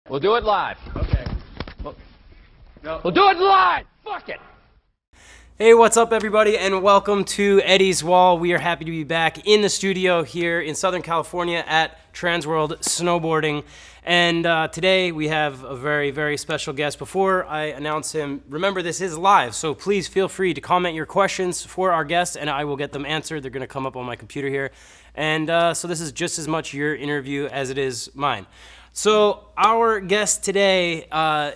We'll do it live. Okay. No. We'll do it live. Fuck it. Hey, what's up, everybody, and welcome to Eddie's Wall. We are happy to be back in the studio here in Southern California at TransWorld SNOWboarding. And today we have a very, very special guest. Before I announce him, remember this is live, so please feel free to comment your questions for our guest, and I will get them answered. They're going to come up on my computer here. And so this is just as much your interview as it is mine. So our guest today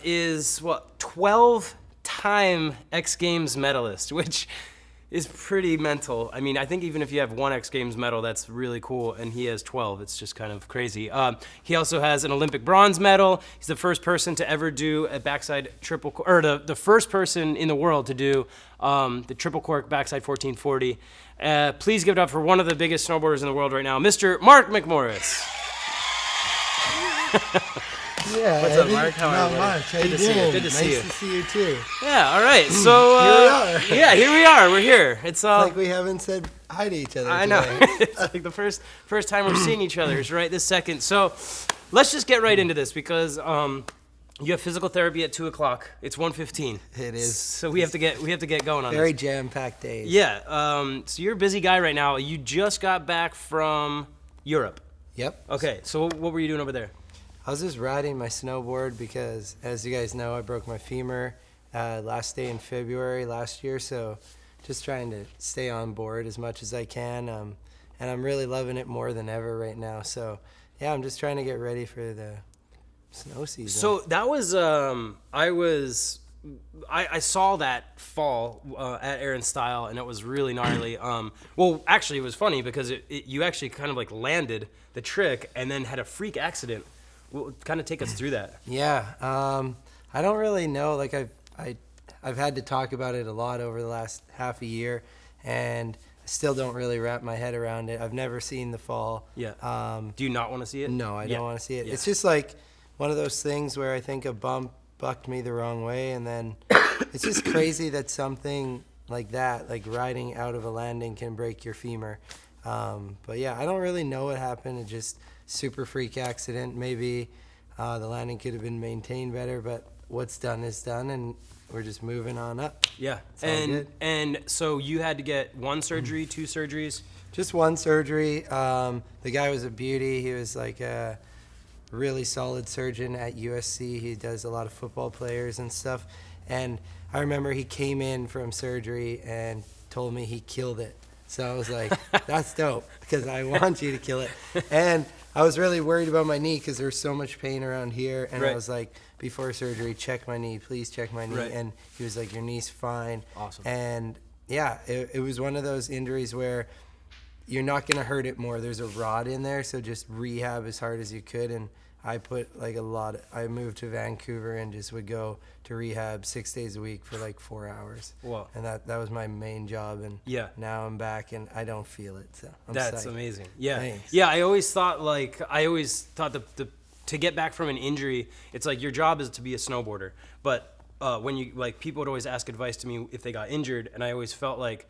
is, 12-time X Games medalist, which is pretty mental. I mean, I think even if you have one X Games medal, that's really cool, and he has 12. It's just kind of crazy. He also has an Olympic bronze medal. He's the first person to ever do a backside triple, or the first person in the world to do the triple cork backside 1440. Please give it up for one of the biggest snowboarders in the world right now, Mr. Mark McMorris. Yeah, what's up, Mark? How are you? Not much. How you see doing? you. Good to see you. Nice to see you too. Yeah, all right. So Here we are. Yeah, here we are. We're here. It's Like we haven't said hi to each other. I know. Today. It's like the first time we're seeing each other is right this second. So let's just get right into this because you have physical therapy at 2:00. It's 1:15. It is. So we have to get going on Very this. jam-packed days. Yeah. So you're a busy guy right now. You just got back from Europe. Yep. Okay. So what were you doing over there? I was just riding my snowboard because, as you guys know, I broke my femur last day in February last year. So just trying to stay on board as much as I can. And I'm really loving it more than ever right now. So yeah, I'm just trying to get ready for the snow season. So that was I saw that fall at Aaron Style, and it was really gnarly. Well, actually, it was funny because you actually kind of like landed the trick and then had a freak accident. Well, kind of take us through that. Yeah, I don't really know. Like I've had to talk about it a lot over the last half a year, and I still don't really wrap my head around it. I've never seen the fall. Yeah. Do you not want to see it? No, I don't want to see it. Yeah. It's just like one of those things where I think a bump bucked me the wrong way, and then it's just crazy that something like that, like riding out of a landing, can break your femur. But yeah, I don't really know what happened. It just super freak accident. Maybe the landing could have been maintained better, but what's done is done, and we're just moving on up. Yeah. It's all good. And so you had to get one surgery, two surgeries? Just one surgery. The guy was a beauty. He was like a really solid surgeon at USC. He does a lot of football players and stuff. And I remember he came in from surgery and told me he killed it. So I was like, that's dope, because I want you to kill it. And I was really worried about my knee because there was so much pain around here. And Right. I was like, before surgery, check my knee, please check my knee. Right. And he was like, your knee's fine. Awesome. And yeah, it was one of those injuries where you're not going to hurt it more. There's a rod in there, so just rehab as hard as you could. And I put like I moved to Vancouver and just would go to rehab 6 days a week for like 4 hours. Wow. And that was my main job. And Yeah. now I'm back and I don't feel it. So I'm That's psyched. amazing. Yeah. Thanks. Yeah, I always thought the to get back from an injury, it's like your job is to be a snowboarder. But when you people would always ask advice to me if they got injured, and I always felt like,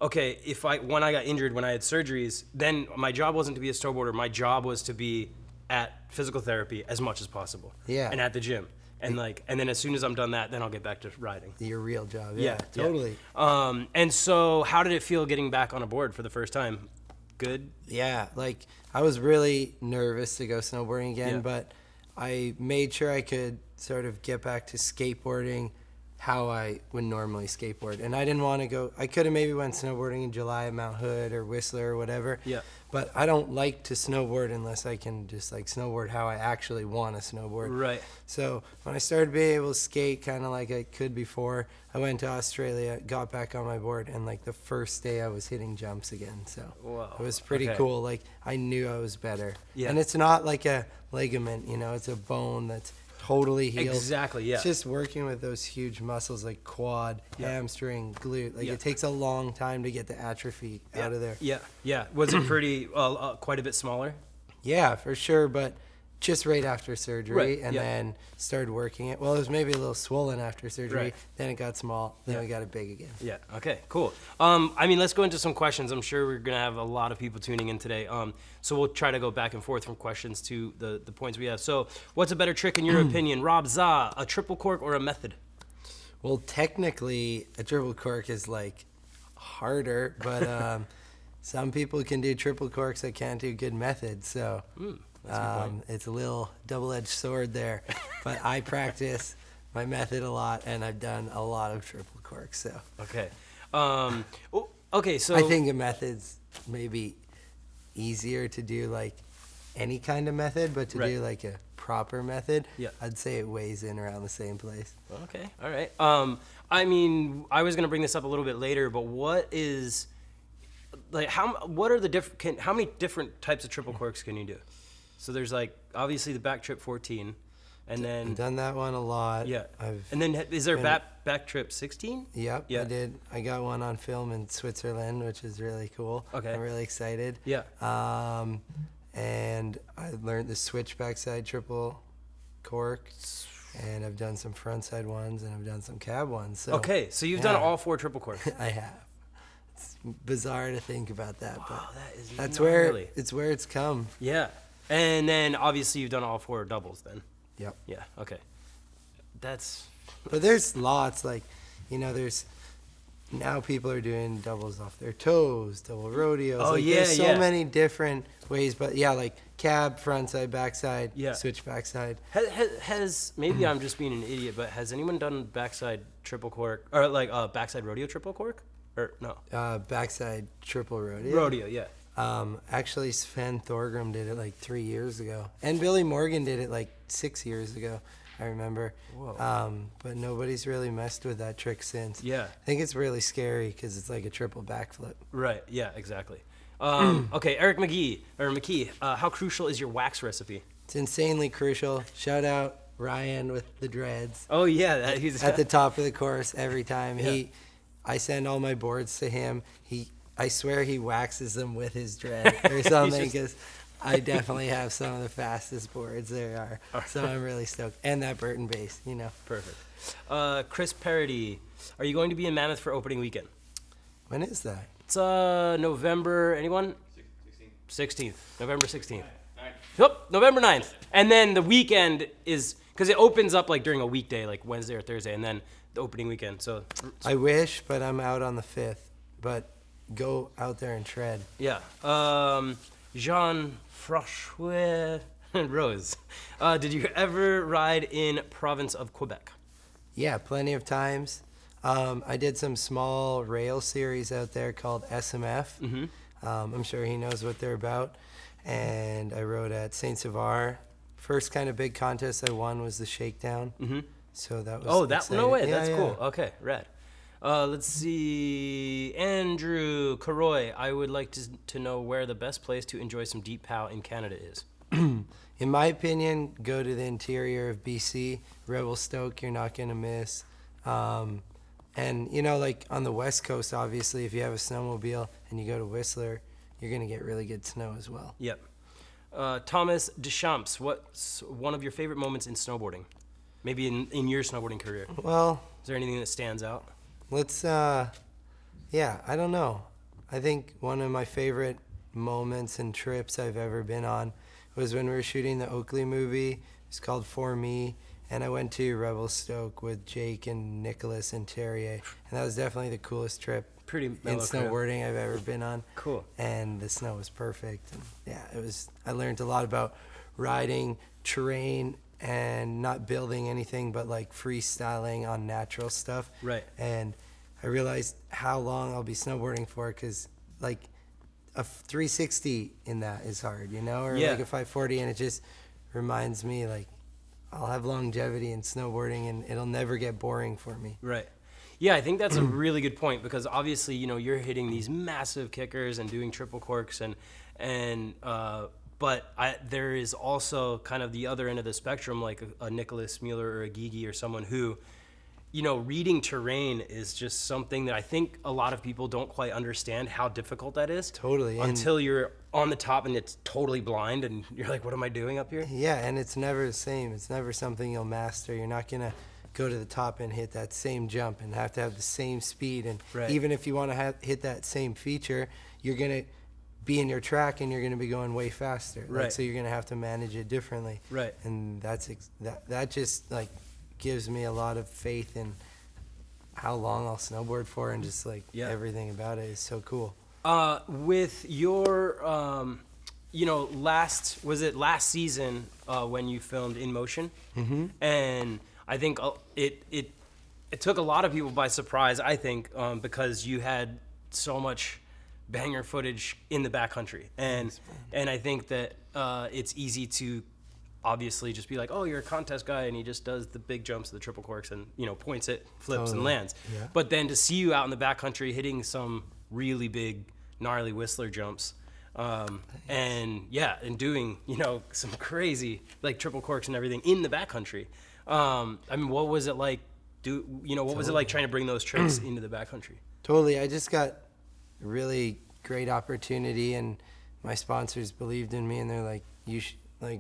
okay, when I got injured when I had surgeries, then my job wasn't to be a snowboarder. My job was to be at physical therapy as much as possible. Yeah. And at the gym. And then as soon as I'm done that, then I'll get back to riding. Your real job. Yeah, totally. Yeah. And so how did it feel getting back on a board for the first time? Good? Yeah, like I was really nervous to go snowboarding again, Yeah. but I made sure I could sort of get back to skateboarding how I would normally skateboard. And I didn't want to go, I could have maybe went snowboarding in July at Mount Hood or Whistler or whatever. Yeah. But I don't like to snowboard unless I can just like snowboard how I actually want to snowboard. Right. So when I started being able to skate kind of like I could before, I went to Australia, got back on my board, and like the first day I was hitting jumps again. So Whoa. it was pretty Okay. cool. Like I knew I was better. Yeah. And it's not like a ligament, it's a bone that's totally healed. Exactly, yeah. It's just working with those huge muscles like quad, Yeah. hamstring, glute. Like Yeah. it takes a long time to get the atrophy out of there. Yeah, yeah. Was it pretty, quite a bit smaller? Yeah, for sure. But just right after surgery, Right, and yeah. then started working it. Well, it was maybe a little swollen after surgery. Right. Then it got small. Then Yeah. we got it big again. Yeah. Okay. Cool. I mean, let's go into some questions. I'm sure we're gonna have a lot of people tuning in today. So we'll try to go back and forth from questions to the points we have. So, what's a better trick in your opinion, Rob Za? A triple cork or a method? Well, technically, a triple cork is like harder, but some people can do triple corks that can't do good methods. So that's a good point. it's a little double-edged sword there. But I practice my method a lot, and I've done a lot of triple corks. So Okay. Okay. So I think a method's maybe easier to do like any kind of method, but to Right. do like a proper method, Yeah. I'd say it weighs in around the same place. Okay. All right. I mean, I was gonna bring this up a little bit later, but what is like what are the different? How many different types of triple corks can you do? So there's like obviously the back trip 14, and then I've done that one a lot. yeah, I've and then is there been- back trip 16? Yep, Yeah. I did. I got one on film in Switzerland, which is really cool. Okay. I'm really excited. Yeah. And I learned the switch backside triple cork, and I've done some frontside ones, and I've done some cab ones. So Okay, so you've done yeah. all 4 triple corks. I have. It's bizarre to think about that, but that is that's gnarly. where it's come. Yeah, and then obviously you've done all 4 doubles then. Yep. Yeah. Okay. That's But there's lots, like, there's now people are doing doubles off their toes, double rodeos. Oh, like, yeah, there's so yeah. many different ways, but yeah, like cab, frontside, backside, Yeah. switch backside. has maybe I'm just being an idiot, but has anyone done backside triple cork or like backside rodeo triple cork or no Backside triple rodeo. rodeo? Yeah. Actually, Sven Thorgrim did it like 3 years ago, and Billy Morgan did it like 6 years ago. I remember. Whoa. But nobody's really messed with that trick since. Yeah. I think it's really scary because it's like a triple backflip. Right. Yeah. Exactly. Okay, Eric McKee. How crucial is your wax recipe? It's insanely crucial. Shout out Ryan with the dreads. Oh yeah, he's At the top of the course every time. Yeah. I send all my boards to him. I swear he waxes them with his dread or something because I definitely have some of the fastest boards there are. So I'm really stoked. And that Burton bass, perfect. Chris Parody, are you going to be in Mammoth for opening weekend? When is that? It's November. Anyone? 16th. November 16th. Yep, November 9th. And then the weekend is because it opens up like during a weekday, like Wednesday or Thursday, and then the opening weekend. So I wish, but I'm out on the 5th. But go out there and tread. yeah. Jean-François Rose, did you ever ride in province of Quebec? Yeah, plenty of times. I did some small rail series out there called SMF. Mm-hmm. I'm sure he knows what they're about. And I rode at Saint Savar. First kind of big contest I won was the Shakedown. Mm-hmm. So that was Oh, no exciting. way. Yeah, That's yeah. cool. Okay, rad. Let's see. Andrew Caroy, I would like to know where the best place to enjoy some deep pow in Canada is. In my opinion, go to the interior of BC. Revelstoke, you're not going to miss. And, like on the West Coast, obviously, if you have a snowmobile and you go to Whistler, you're going to get really good snow as well. Yep. Thomas Deschamps, what's one of your favorite moments in snowboarding? Maybe in your snowboarding career. Well, Is there anything that stands out? let's, I don't know. I think one of my favorite moments and trips I've ever been on was when we were shooting the Oakley movie. It's called For Me. And I went to Revelstoke with Jake and Nicholas and Terrier. And that was definitely the coolest trip Pretty in mellow crew. snowboarding I've ever been on. Cool. And the snow was perfect. And I learned a lot about riding, terrain, and not building anything but like freestyling on natural stuff. Right. And I realized how long I'll be snowboarding for because like a 360 in that is hard, or Yeah. like a 540, and it just reminds me like I'll have longevity in snowboarding and it'll never get boring for me. Right. Yeah, I think that's a really good point because obviously, you're hitting these massive kickers and doing triple corks but there is also kind of the other end of the spectrum, like a Nicholas Mueller or a Gigi or someone who, reading terrain is just something that I think a lot of people don't quite understand how difficult that is. Totally. Until you're on the top and it's totally blind and you're like, what am I doing up here? Yeah, and it's never the same. It's never something you'll master. You're not going to go to the top and hit that same jump and have to have the same speed. And Right. even if you want to hit that same feature, you're going to be in your track and you're going to be going way faster. Like, Right. so you're going to have to manage it differently. Right. And that just like gives me a lot of faith in how long I'll snowboard for, and just like everything about it is so cool. With your, last season when you filmed In Motion? Mm-hmm. And I think it took a lot of people by surprise, I think, because you had so much banger footage in the backcountry. And I think that it's easy to obviously just be like, oh, you're a contest guy and he just does the big jumps, the triple corks, and points it, flips, and lands. Yeah. But then to see you out in the backcountry hitting some really big, gnarly Whistler jumps, and doing some crazy like triple corks and everything in the backcountry. I mean, what was it like? Was it like trying to bring those tricks into the backcountry? Totally. I just got a really great opportunity, and my sponsors believed in me, and they're like,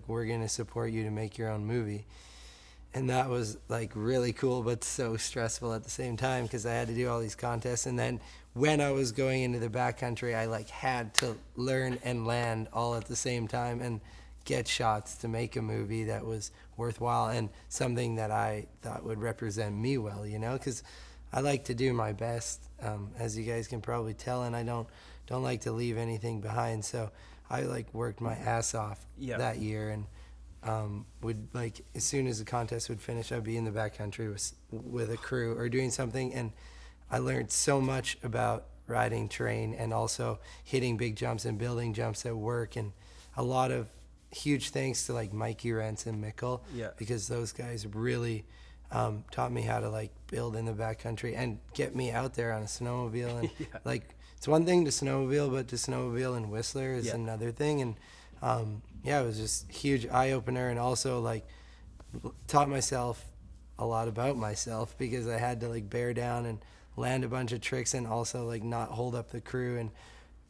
we're going to support you to make your own movie. And that was like really cool, but so stressful at the same time, because I had to do all these contests. And then when I was going into the backcountry, I like had to learn and land all at the same time and get shots to make a movie that was worthwhile and something that I thought would represent me well, because I like to do my best, as you guys can probably tell, and I don't like to leave anything behind. So I like worked my ass off that year, and would like as soon as the contest would finish, I'd be in the backcountry with a crew or doing something, and I learned so much about riding terrain and also hitting big jumps and building jumps at work, and a lot of huge thanks to like Mikey Rentz and Mikkel, because those guys really taught me how to like build in the backcountry and get me out there on a snowmobile, and like it's one thing to snowmobile, but to snowmobile in Whistler is another thing. And it was just a huge eye-opener, and also like taught myself a lot about myself, because I had to like bear down and land a bunch of tricks and also like not hold up the crew and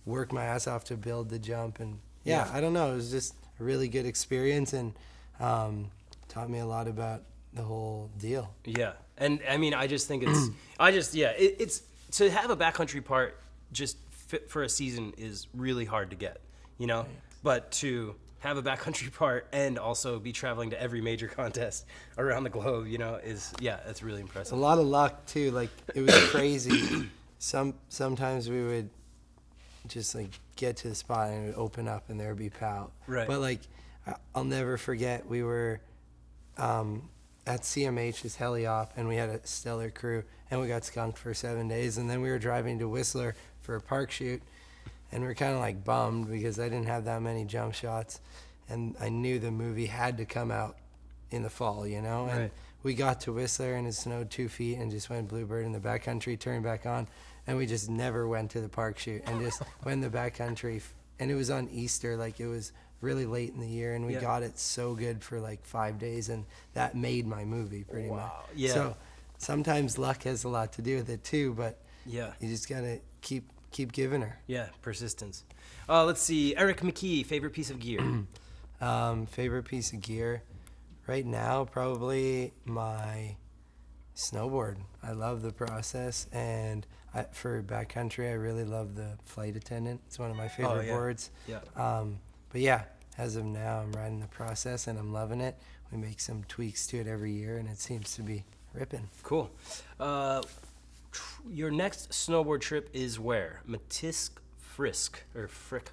work my ass off to build the jump. And I don't know, it was just a really good experience, and taught me a lot about the whole deal. Yeah. And I mean, I just think it's it's to have a backcountry part just fit for a season is really hard to get, Right. But to have a backcountry part and also be traveling to every major contest around the globe, that's really impressive. A lot of luck too. Like it was crazy. Sometimes we would just like get to the spot and it would open up and there would be POW. Right. But like I'll never forget, we were at CMH's heli-op, and we had a stellar crew, and we got skunked for 7 days, and then we were driving to Whistler for a park shoot, and we were kind of like bummed because I didn't have that many jump shots, and I knew the movie had to come out in the fall, and Right. we got to Whistler and it snowed 2 feet and just went bluebird in the backcountry, turned back on, and we just never went to the park shoot and just went in the backcountry, and it was on Easter, like it was really late in the year, and we got it so good for like 5 days, and that made my movie pretty much. Yeah. So sometimes luck has a lot to do with it too, but you just gotta keep giving her. Yeah, persistence. Let's see, Eric McKee, favorite piece of gear. Favorite piece of gear right now, probably my snowboard. I love the process, and for backcountry, I really love the flight attendant. It's one of my favorite boards. Yeah. But as of now, I'm riding the process and I'm loving it. We make some tweaks to it every year, and it seems to be ripping. Cool. Your next snowboard trip is where? Matisk Frisk or Frick.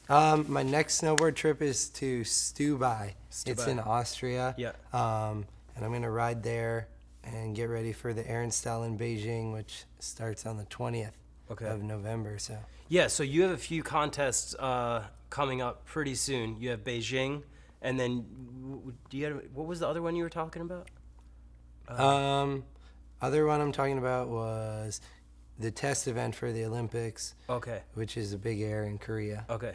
My next snowboard trip is to Stubai. It's in Austria. Yeah. And I'm gonna ride there and get ready for the Ehrenstall in Beijing, which starts on the 20th of November. So. Yeah, so you have a few contests coming up pretty soon. You have Beijing, and then what was the other one you were talking about? Other one I'm talking about was the test event for the Olympics. Okay. Which is a big air in Korea. Okay.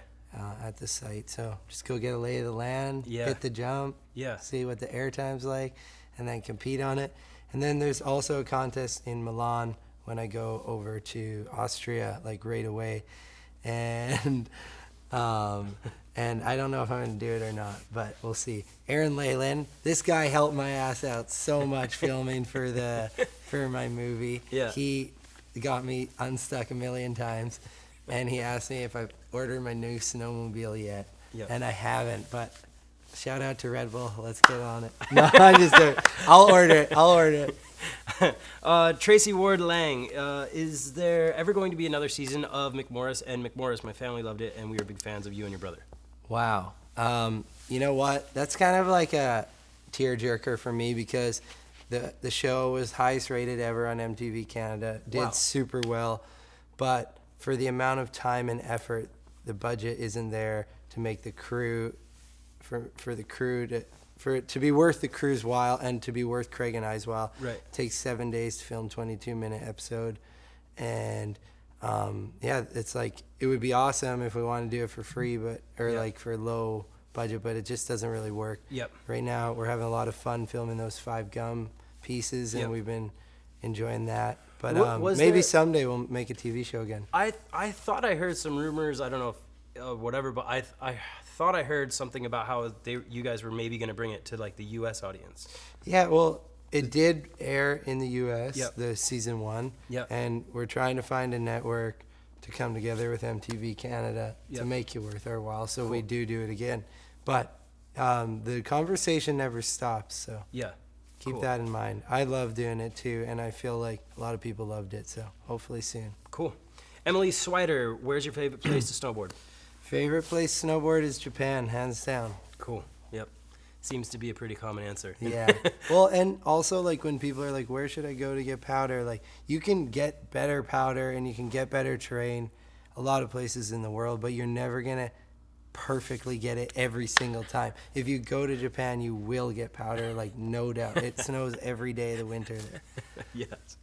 At the site. So just go get a lay of the land, hit the jump, see what the air time's like, and then compete on it. And then there's also a contest in Milan when I go over to Austria, like right away. and and I don't know if I'm going to do it or not, but we'll see. Aaron Leyland, this guy helped my ass out so much filming for my movie. Yeah. He got me unstuck a million times, and he asked me if I've ordered my new snowmobile yet, and I haven't, but shout out to Red Bull. Let's get on it. No, I just do it. I'll order it. Tracy Ward Lang, is there ever going to be another season of McMorris and McMorris? My family loved it, and we were big fans of you and your brother. Wow. You know what? That's kind of like a tearjerker for me because the show was highest rated ever on MTV Canada. Did super well, but for the amount of time and effort, the budget isn't there to make the crew for it to be worth the crew's while and to be worth Craig and I's while. Right. It takes 7 days to film 22-minute episode, and it's like it would be awesome if we wanted to do it for free, like for low budget, but it just doesn't really work. Yep. Right now we're having a lot of fun filming those 5 gum pieces, and we've been enjoying that. But maybe someday we'll make a TV show again. I thought I heard some rumors. I don't know if whatever, but I thought I heard something about how you guys were maybe going to bring it to like the U.S. audience. Yeah, well, it did air in the U.S. The season 1, and we're trying to find a network to come together with MTV Canada to make it worth our while. So we do it again, but the conversation never stops. So keep that in mind. I love doing it too, and I feel like a lot of people loved it. So hopefully soon. Cool. Emily Swider, where's your favorite place to snowboard? Favorite place to snowboard is Japan, hands down. Cool. Yep. Seems to be a pretty common answer. Yeah. Well, and also like when people are like, where should I go to get powder? Like you can get better powder and you can get better terrain a lot of places in the world, but you're never going to perfectly get it every single time. If you go to Japan, you will get powder, like no doubt. It snows every day of the winter there. Yes,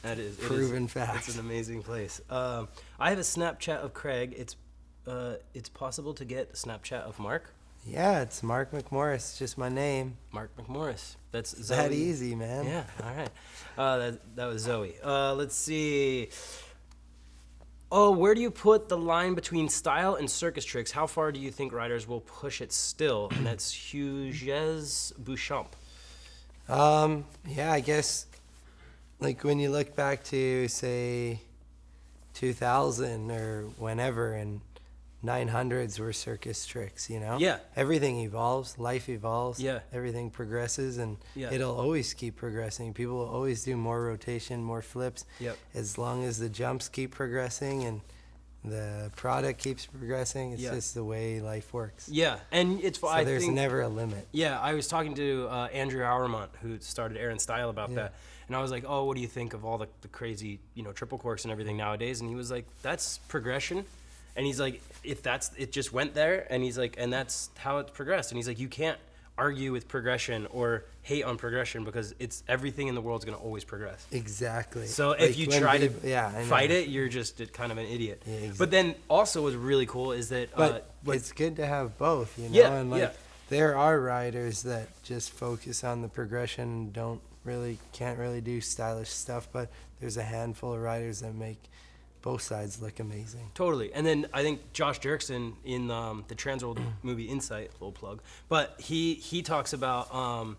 that is. Proven fact. It's an amazing place. I have a Snapchat of Craig. It's possible to get a Snapchat of Mark. Yeah, it's Mark McMorris, just my name. Mark McMorris. That's Zoe. That easy, man. Yeah, all right. That was Zoe. Let's see. Oh, where do you put the line between style and circus tricks? How far do you think riders will push it still? And that's Hughes Bouchamp. Yeah, I guess like when you look back to say 2000 or whenever, and 900s were circus tricks, you know? Yeah. Everything evolves, life evolves, Yeah. everything progresses, and it'll always keep progressing. People will always do more rotation, more flips, as long as the jumps keep progressing and the product keeps progressing. It's just the way life works. Yeah, and it's so I there's think, never a limit. Yeah, I was talking to Andrew Auermont, who started Air and Style, about that, and I was like, oh, what do you think of all the crazy, triple corks and everything nowadays? And he was like, that's progression. And he's like, it just went there, and he's like, and that's how it's progressed. And he's like, you can't argue with progression or hate on progression because it's everything in the world's going to always progress. Exactly. So if you try to fight it, you're just kind of an idiot. Yeah, exactly. But then also what's really cool is that it's good to have both, you know. And there are riders that just focus on the progression and can't really do stylish stuff, but there's a handful of riders that make both sides look amazing. Totally. And then I think Josh Dirksen in the TransWorld movie Insight, little plug, but he talks about,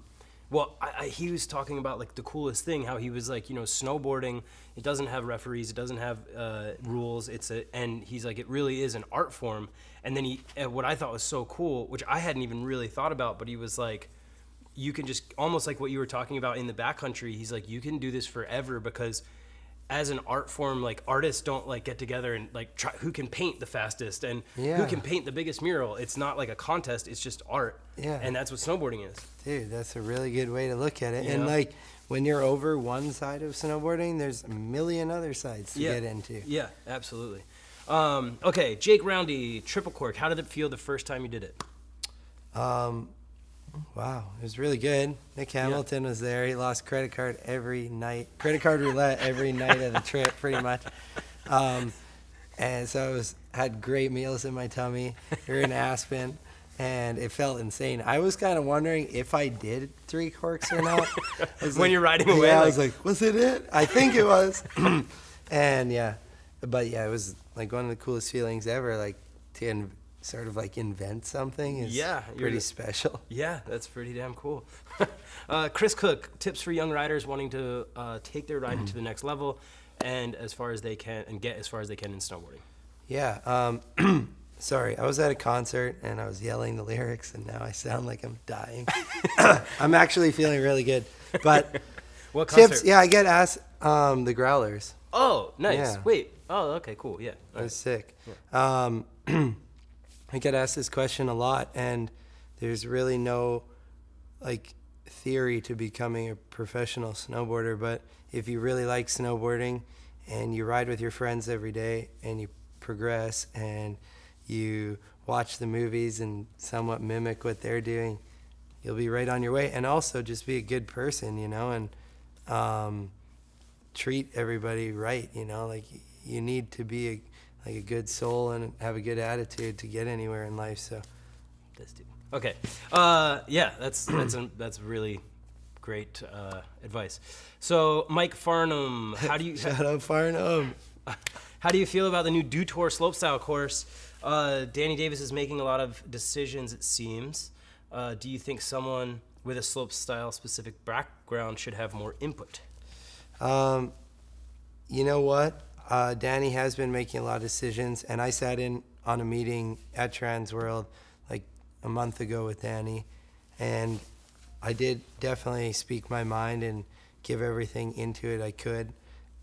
he was talking about like the coolest thing, how he was like, snowboarding, it doesn't have referees, it doesn't have rules, and he's like, it really is an art form. And then what I thought was so cool, which I hadn't even really thought about, but he was like, you can just, almost like what you were talking about in the backcountry, he's like, you can do this forever because as an art form, like artists don't like get together and like try who can paint the fastest and who can paint the biggest mural. It's not like a contest, it's just art. Yeah. And that's what snowboarding is. Dude, that's a really good way to look at it. And like when you're over one side of snowboarding, there's a million other sides to get into. Yeah, absolutely. Okay, Jake Roundy, triple cork. How did it feel the first time you did it? Wow, it was really good. Nick Hamilton was there. He lost credit card roulette every night of the trip, pretty much. And so had great meals in my tummy. We were in Aspen, and it felt insane. I was kind of wondering if I did 3 corks or not. When you're riding away? Yeah, I was like, was it? I think it was. And it But yeah, it was like one of the coolest feelings ever. Like to sort of like invent something is pretty special. Yeah, that's pretty damn cool. Chris Cook, tips for young riders wanting to take their riding to the next level and as far as they can and get as far as they can in snowboarding. Yeah. Sorry, I was at a concert and I was yelling the lyrics and now I sound like I'm dying. I'm actually feeling really good. But What concert? tips, yeah, I get asked the Growlers. Oh, nice. Yeah. Wait. Oh, okay, cool. Yeah. That was sick. Yeah. I get asked this question a lot, and there's really no like theory to becoming a professional snowboarder. But if you really like snowboarding and you ride with your friends every day and you progress and you watch the movies and somewhat mimic what they're doing, you'll be right on your way. And also just be a good person, and treat everybody right, like you need to be a good soul and have a good attitude to get anywhere in life. So This dude. Okay. Yeah, that's really great advice. So Mike Farnham, how do you shout out Farnham. How do you feel about the new Do Tour slopestyle course? Danny Davis is making a lot of decisions, it seems. Do you think someone with a slopestyle specific background should have more input? You know what? Danny has been making a lot of decisions, and I sat in on a meeting at TransWorld like a month ago with Danny, and I did definitely speak my mind and give everything into it I could.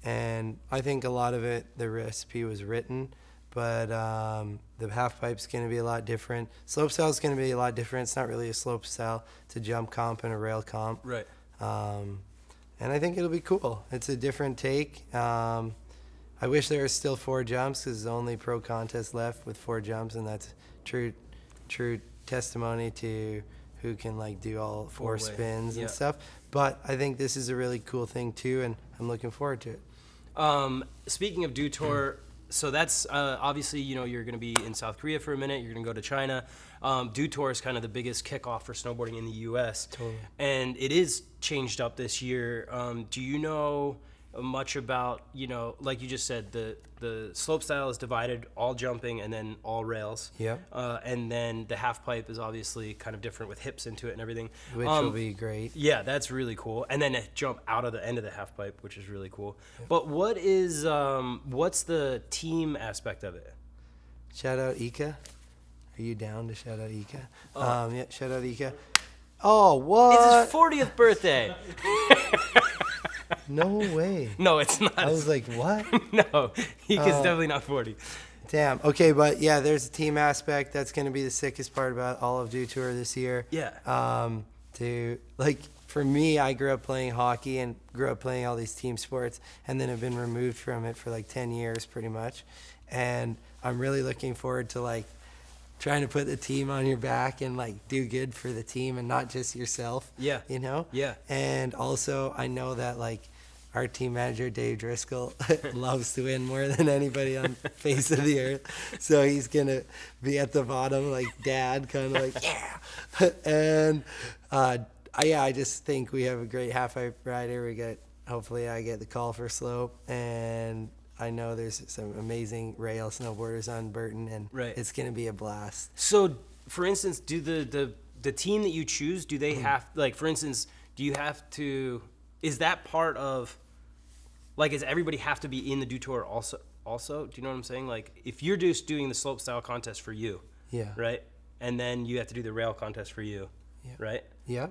And I think a lot of it, the recipe was written, but the half pipe's going to be a lot different. Slopestyle is going to be a lot different. It's not really a slopestyle. It's a jump comp and a rail comp. Right. And I think it'll be cool. It's a different take. I wish there were still 4 jumps because it's the only pro contest left with 4 jumps, and that's true testimony to who can like do all 4 spins and stuff. But I think this is a really cool thing too, and I'm looking forward to it. Speaking of Do Tour, so that's obviously, you're going to be in South Korea for a minute. You're going to go to China. Do Tour is kind of the biggest kickoff for snowboarding in the U.S. Totally. And it is changed up this year. Do you know much about, like you just said, the slopestyle is divided, all jumping and then all rails. Yeah. And then the half pipe is obviously kind of different with hips into it and everything. Which will be great. Yeah, that's really cool. And then a jump out of the end of the half pipe, which is really cool. Yeah. But what's the team aspect of it? Shout out Ika. Are you down to shout out Ika? Yeah, shout out Ika. Oh, what? It's his 40th birthday. No way. No, it's not. I was like, what? No, Ika's definitely not 40. Damn. Okay, but yeah, there's a team aspect. That's going to be the sickest part about all of Do Tour this year. Yeah. For me, I grew up playing hockey and grew up playing all these team sports, and then have been removed from it for like 10 years pretty much. And I'm really looking forward to like trying to put the team on your back and like do good for the team and not just yourself. Yeah. Yeah. And also I know that like our team manager, Dave Driscoll, loves to win more than anybody on the face of the earth. So he's going to be at the bottom like dad, kind of like, yeah. And I just think we have a great half pipe rider. Hopefully I get the call for slope, and I know there's some amazing rail snowboarders on Burton, and it's going to be a blast. So, for instance, do the team that you choose, do they have, like, for instance, do you have to, is that part of, like, does everybody have to be in the Do Tour also? Do you know what I'm saying? Like, if you're just doing the slope style contest for you, right? And then you have to do the rail contest for you, right? Yeah.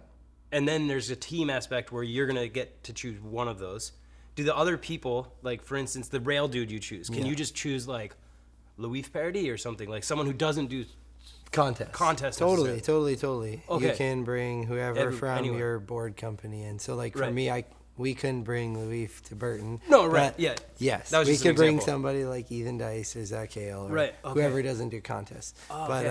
And then there's a team aspect where you're going to get to choose one of those. Do the other people, like, for instance, the rail dude you choose, can you just choose, like, Louis Parody or something? Like, someone who doesn't do contest. Totally. Okay. You can bring whoever from your board company in. So, like, for me, we couldn't bring Louis to Burton. No, right, yeah. Yes, we could bring somebody like Ethan Dice or Zach Hale or whoever doesn't do contests. But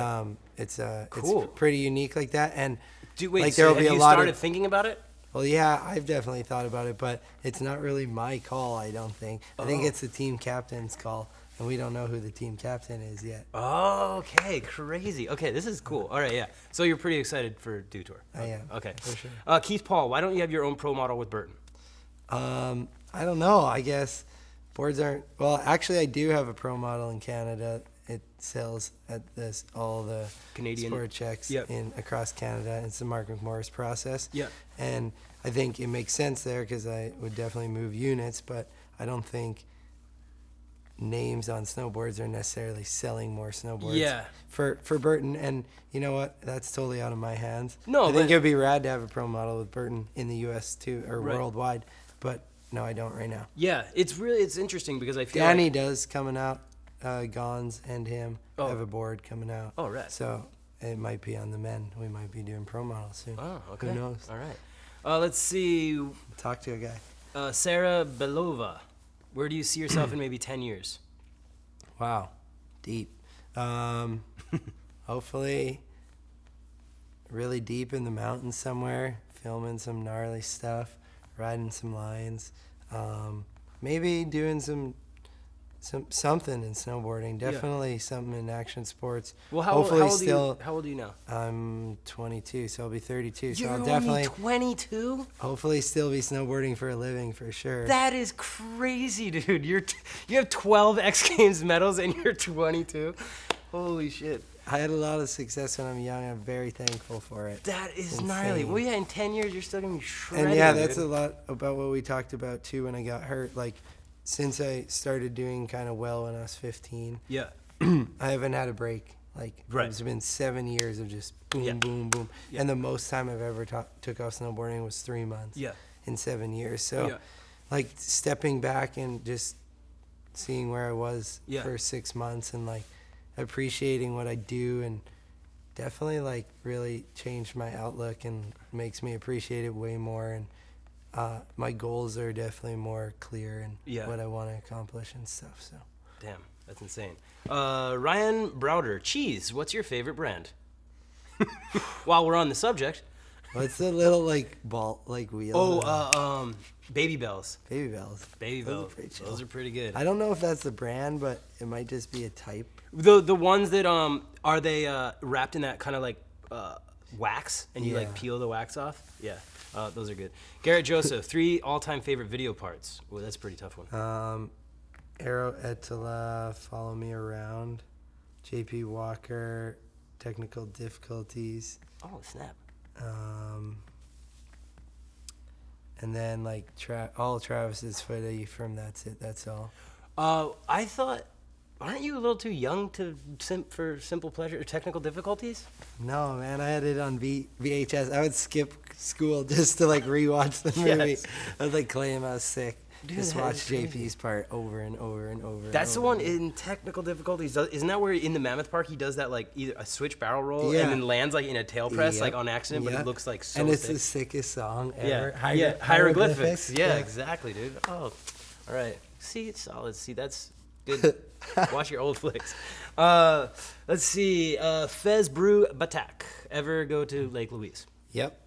it's cool. It's pretty unique like that. And have you started thinking about it? Well, yeah, I've definitely thought about it, but it's not really my call, I don't think. I think it's the team captain's call, and we don't know who the team captain is yet. Oh, okay, crazy. Okay, this is cool. All right, yeah. So you're pretty excited for Do Tour. I am. Okay. For sure. Keith Paul, why don't you have your own pro model with Burton? I don't know. I guess Boards aren't. Well, actually, I do have a pro model in Canada. It sells at all the Canadian sport checks Yep. across Canada. It's the Mark McMorris process. Yeah. And I think it makes sense there because I would definitely move units, but I don't think names on snowboards are necessarily selling more snowboards. Yeah. For Burton, and you know what? That's totally out of my hands. No, I think but- it would be rad to have a pro model with Burton in the U.S. too, or Right. worldwide. But no, I don't right now. Yeah, it's interesting because I feel Danny like, does coming out. Gons and him have a board coming out. Oh, right. So it might be on the men. We might be doing pro models soon. Oh, okay. Who knows? All right. Let's see. Talk to a guy. Sarah Belova, where do you see yourself in maybe 10 years? Wow, deep. Hopefully, really deep in the mountains somewhere, filming some gnarly stuff, riding some lions, maybe doing something in snowboarding. Definitely something in action sports. Well, how old are you now? I'm 22, so I'll be 32. So You're I'll definitely, only 22? hopefully, still be snowboarding for a living for sure. That is crazy, dude. You have 12 X Games medals and you're 22. Holy shit. I had a lot of success when I'm young. I'm very thankful for it. That is Insane. gnarly. Well, yeah, in 10 years, you're still going to be shredding. And yeah, that's dude. a lot about what we talked about too when I got hurt. Like, since I started doing kind of well when I was 15, Yeah. I haven't had a break. Like, Right. it's been 7 years of just boom, Yeah. boom, boom. Yeah. And the most time I've ever took off snowboarding was 3 months. Yeah. In 7 years. So, Yeah. like, stepping back and just seeing where I was Yeah. for 6 months and, like, appreciating what I do and definitely, like, really changed my outlook and makes me appreciate it way more. And my goals are definitely more clear and Yeah. what I want to accomplish and stuff. So, Damn, that's insane. Ryan Browder, cheese, what's your favorite brand? While we're on the subject. what's the little like ball like wheel? Baby Bells. Baby Bells. Baby Those are Bells. pretty chill. Those are pretty good. I don't know if that's the brand, but it might just be a type. The ones that are they wrapped in that kind of like wax and you like Yeah. peel the wax off? Yeah. Those are good. Garrett Joseph, 3 all-time favorite video parts. Well, that's a pretty tough one. Arrow Etala, Follow Me Around, JP Walker, Technical Difficulties, Oh, snap. and then like all Travis's footage from That's It, That's All. I thought, aren't you a little too young for Simple Pleasure or Technical Difficulties? No, man, I had it on VHS. I would skip school just to like rewatch the movie. Yes. I would like claim I was sick. Dude, Just that watch is crazy. JP's part over and over and over. and That's the over one again. in Technical Difficulties. Isn't that where in the Mammoth Park he does that like either a switch barrel roll Yeah. and then lands like in a tail press Yep. like on accident, but Yep. it looks like so And it's sick. the sickest song Yeah, ever. yeah, hieroglyphics. Yeah, Yeah. exactly, dude. Oh, all right. See, it's solid. See, that's good. Watch your old flicks. Let's see. Fez Brew Batak. Ever go to Lake Louise? Yep.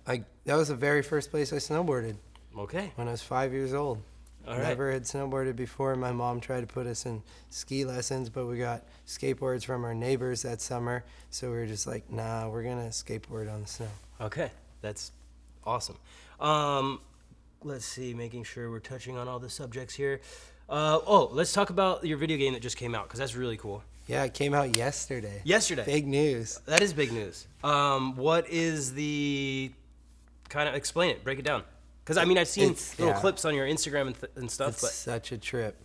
That was the very first place I snowboarded Okay. when I was 5 years old. All right. Never had snowboarded before. My mom tried to put us in ski lessons, but we got skateboards from our neighbors that summer. So we were just like, nah, we're going to skateboard on the snow. Okay. That's awesome. Let's see. Making sure we're touching on all the subjects here. Let's talk about your video game that just came out because that's really cool. Yeah, it came out yesterday. Yesterday. Big news. That is big news. What is the kind of explain it? Break it down. Because I mean, I've seen little clips on your Instagram and stuff, It's but such a trip.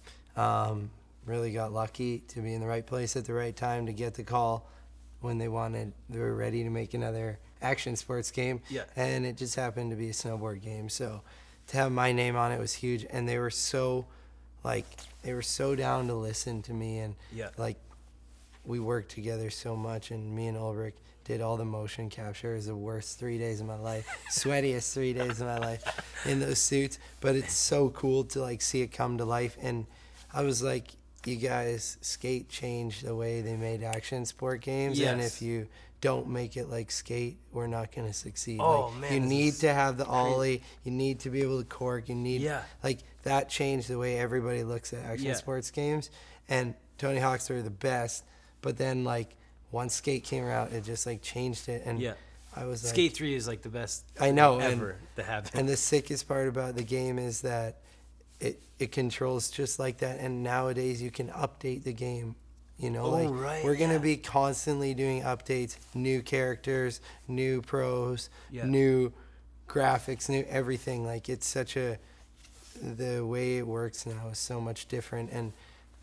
Really got lucky to be in the right place at the right time to get the call when they were ready to make another action sports game. Yeah. And it just happened to be a snowboard game. So to have my name on it was huge. And they were so down to listen to me. And Yeah. like we worked together so much, and me and Ulrich did all the motion capture. It was the worst 3 days of my life, sweatiest 3 days of my life in those suits. But it's so cool to like see it come to life. And I was like, you guys, skate changed the way they made action sport games. And Yes. if you don't make it like skate, we're not going to succeed. Oh, like, man, you this need is to have the ollie. You need to be able to cork. You need Yeah. like that changed the way everybody looks at action Yeah. sports games. And Tony Hawk's were the best. But then like once skate came out, it just like changed it. And yeah. I was like, Skate 3 is like the best I know, ever to happen. and the sickest part about the game is that it controls just like that. And nowadays you can update the game. You know, Right, we're going to be constantly doing updates, new characters, new pros, new graphics, new everything. Like, it's the way it works now is so much different. And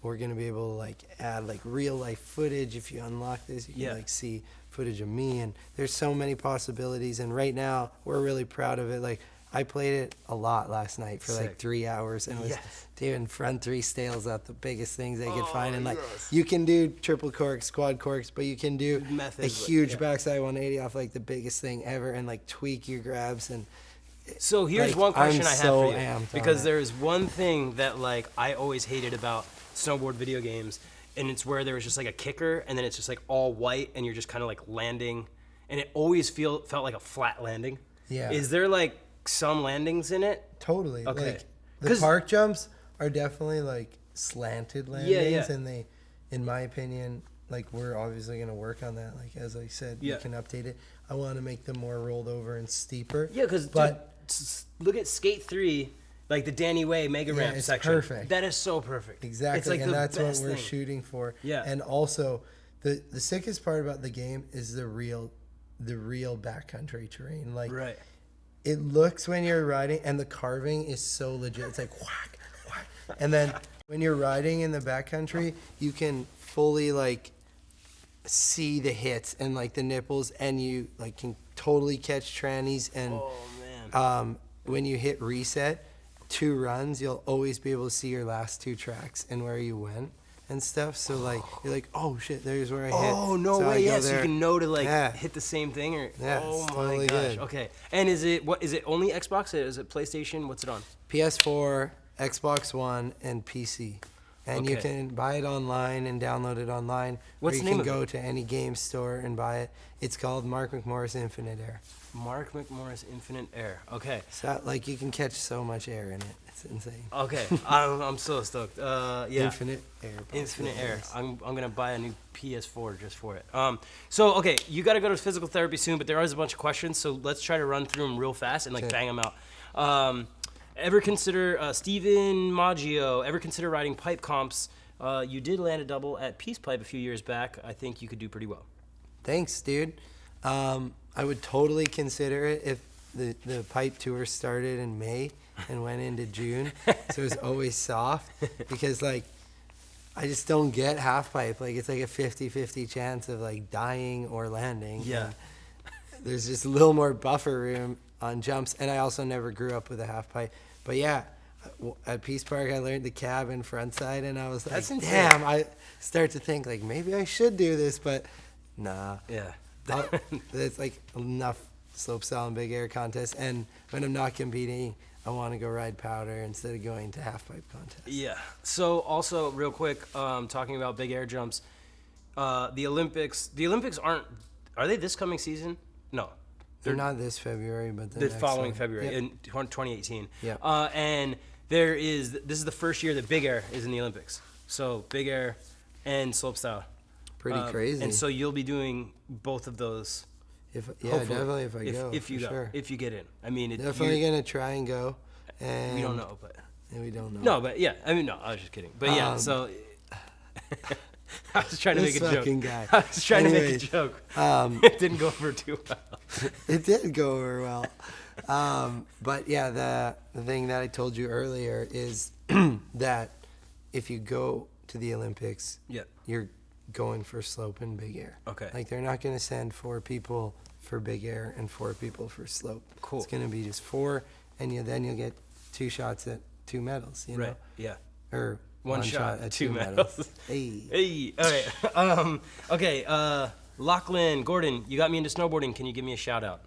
we're going to be able to, like, add, like, real life footage. If you unlock this, you can, like, see footage of me. And there's so many possibilities. And right now, we're really proud of it. Like, I played it a lot last night for like 3 hours and was doing front three stales out the biggest things they could find. And like, you can do triple corks, quad corks, but you can do a huge backside 180 off like the biggest thing ever and like tweak your grabs. And so here's like, one question I have for you, amped because there's one thing that like I always hated about snowboard video games, and it's where there was just like a kicker and then it's just like all white and you're just kind of like landing, and it always felt like a flat landing. Yeah. Is there like some landings in it? Totally. Okay. Like, the park jumps are definitely like slanted landings, and they, in my opinion, like, we're obviously going to work on that. Like, as I said, you can update it. I want to make them more rolled over and steeper. Yeah, because look at Skate 3, like the Danny Way mega ramp it's section. Perfect. That is so perfect. Exactly, it's like and the that's what best we're thing. shooting for. Yeah. And also, the sickest part about the game is the real backcountry terrain. Like, it looks when you're riding, and the carving is so legit. It's like whack, whack. And then when you're riding in the backcountry, you can fully like see the hits and like the nipples, and you like can totally catch trannies. And when you hit reset, 2 runs, you'll always be able to see your last 2 tracks and where you went and stuff. So like you're like, oh shit, there's where I hit. Oh no so way! Yes, you can know to like hit the same thing. Or it's my totally gosh. good. Okay. And is it only Xbox? Is it PlayStation? What's it on? PS4, Xbox One, and PC. And you can buy it online and download it online. What's or the name you can of go it? to any game store and buy it. It's called Mark McMorris Infinite Air. Mark McMorris Infinite Air. Okay. So like you can catch so much air in it. It's insane. Okay. I'm so stoked. Infinite Air. Infinite Air. I'm gonna buy a new PS4 just for it. So okay, you gotta go to physical therapy soon, but there is a bunch of questions, so let's try to run through them real fast and like bang them out. Ever consider Steven Maggio? Ever consider riding pipe comps? You did land a double at Peace Pipe a few years back. I think you could do pretty well. Thanks, dude. I would totally consider it if the pipe tour started in May and went into June. So it was always soft because like I just don't get half pipe. Like it's like a 50-50 chance of like dying or landing. Yeah. And there's just a little more buffer room on jumps. And I also never grew up with a half pipe. But yeah, at Peace Park, I learned the cab and front side, and I was like, damn, I start to think like maybe I should do this, but nah. Yeah. It's like enough slopestyle and big air contests. And when I'm not competing, I want to go ride powder instead of going to half pipe contests. Yeah. So also real quick, talking about big air jumps, the Olympics are they this coming season? No. They're not this February, but the next following one. February in 2018. Yeah. And this is the first year that big air is in the Olympics. So big air and slopestyle. Pretty crazy. And so you'll be doing both of those. Definitely if I go. If you go, sure. if you get in. I mean, definitely gonna try and go. And we don't know, but we don't know. No, but yeah. I mean, no, I was just kidding. But yeah, so I was trying to make a joke. Guy. I was trying to make a joke. It didn't go over too well. It did go over well. But yeah, the thing that I told you earlier is that if you go to the Olympics, you're going for slope and big air. Okay. Like they're not going to send 4 people for big air and 4 people for slope. Cool. It's going to be just 4, and then you'll get 2 shots at 2 medals. You know? Right. Yeah. Or one shot at 2 medals. medals. Hey. All right. Okay. Lachlan Gordon, you got me into snowboarding. Can you give me a shout out?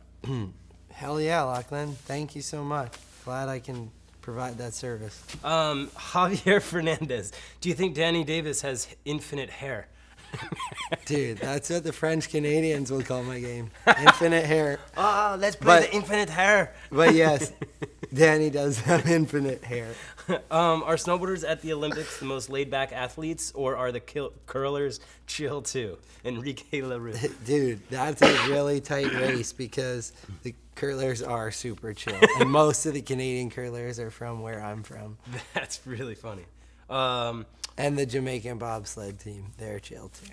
Hell yeah, Lachlan. Thank you so much. Glad I can provide that service. Javier Fernandez, do you think Danny Davis has infinite hair? Dude, that's what the French Canadians will call my game. Infinite hair. Oh, let's play the infinite hair. But yes, Danny does have infinite hair. Are snowboarders at the Olympics the most laid-back athletes, or are the curlers chill too? Enrique LaRue. Dude, that's a really tight race because the curlers are super chill, and most of the Canadian curlers are from where I'm from. That's really funny. And the Jamaican bobsled team, they're chill too.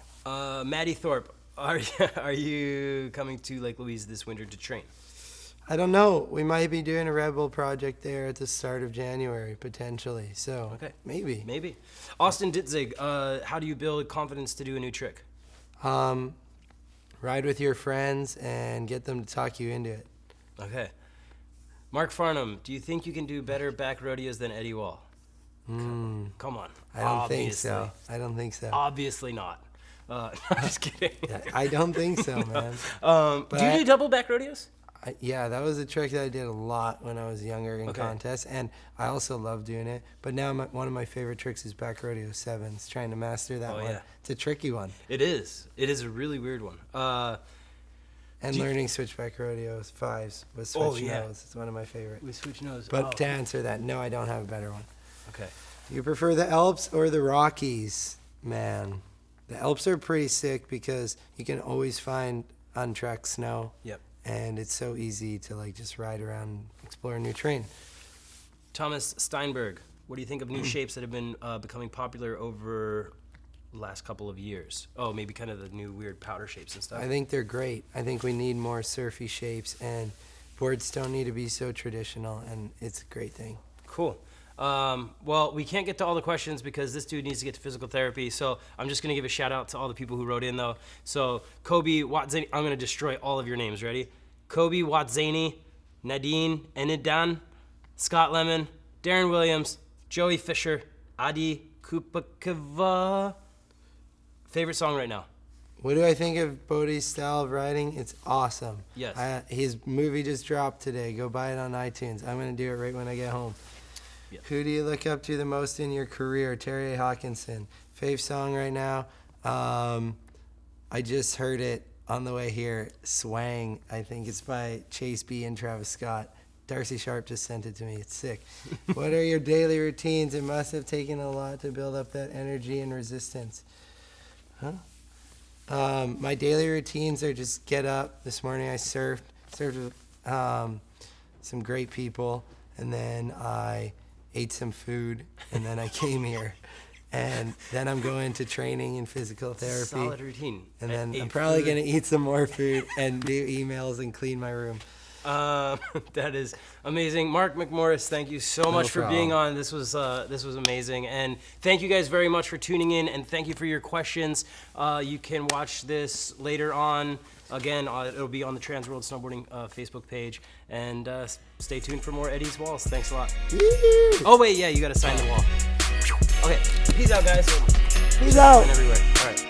Maddie Thorpe, are you coming to Lake Louise this winter to train? I don't know. We might be doing a Red Bull project there at the start of January, potentially. So Okay. maybe. Austin Ditzig, how do you build confidence to do a new trick? Ride with your friends and get them to talk you into it. Okay. Mark Farnham, do you think you can do better back rodeos than Eddie Wall? Come on. I don't think so. Obviously not. I'm just kidding. I don't think so, man. Do you do double back rodeos? Yeah, that was a trick that I did a lot when I was younger in contests, and I also love doing it. But now one of my favorite tricks is back rodeo sevens, trying to master that one. Yeah. It's a tricky one. It is. It is a really weird one. And learning switchback rodeos fives with switch nose. It's one of my favorites. With switch nose. But to answer that, no, I don't have a better one. Okay. Do you prefer the Alps or the Rockies? Man, the Alps are pretty sick because you can always find untracked snow. Yep. And it's so easy to like just ride around and explore a new terrain. Thomas Steinberg, what do you think of new shapes that have been becoming popular over the last couple of years? Oh, maybe kind of the new weird powder shapes and stuff. I think they're great. I think we need more surfy shapes, and boards don't need to be so traditional, and it's a great thing. Cool. Well, we can't get to all the questions because this dude needs to get to physical therapy. So I'm just going to give a shout out to all the people who wrote in, though. So Kobe Watzani, I'm going to destroy all of your names. Ready? Kobe Watzani, Nadine Enidan, Scott Lemon, Darren Williams, Joey Fisher, Adi Kupakava. Favorite song right now? What do I think of Bodhi's style of writing? It's awesome. Yes. His movie just dropped today. Go buy it on iTunes. I'm going to do it right when I get home. Yes. Who do you look up to the most in your career? Terry Hawkinson. Fave song right now. I just heard it on the way here. Swang. I think it's by Chase B and Travis Scott. Darcy Sharp just sent it to me. It's sick. What are your daily routines? It must have taken a lot to build up that energy and resistance. My daily routines are just get up. This morning I surfed with some great people, and then I ate some food, and then I came here. And then I'm going to training and physical therapy. Solid routine. And then I'm probably going to eat some more food and do emails and clean my room. That is amazing. Mark McMorris, thank you so much for being on. This was amazing. And thank you guys very much for tuning in, and thank you for your questions. You can watch this later on. Again, it'll be on the TransWorld SNOWboarding Facebook page. And stay tuned for more Eddie's Walls. Thanks a lot. Oh, wait, yeah, you got to sign the wall. Okay, peace out, guys. Peace out. Everywhere. All right.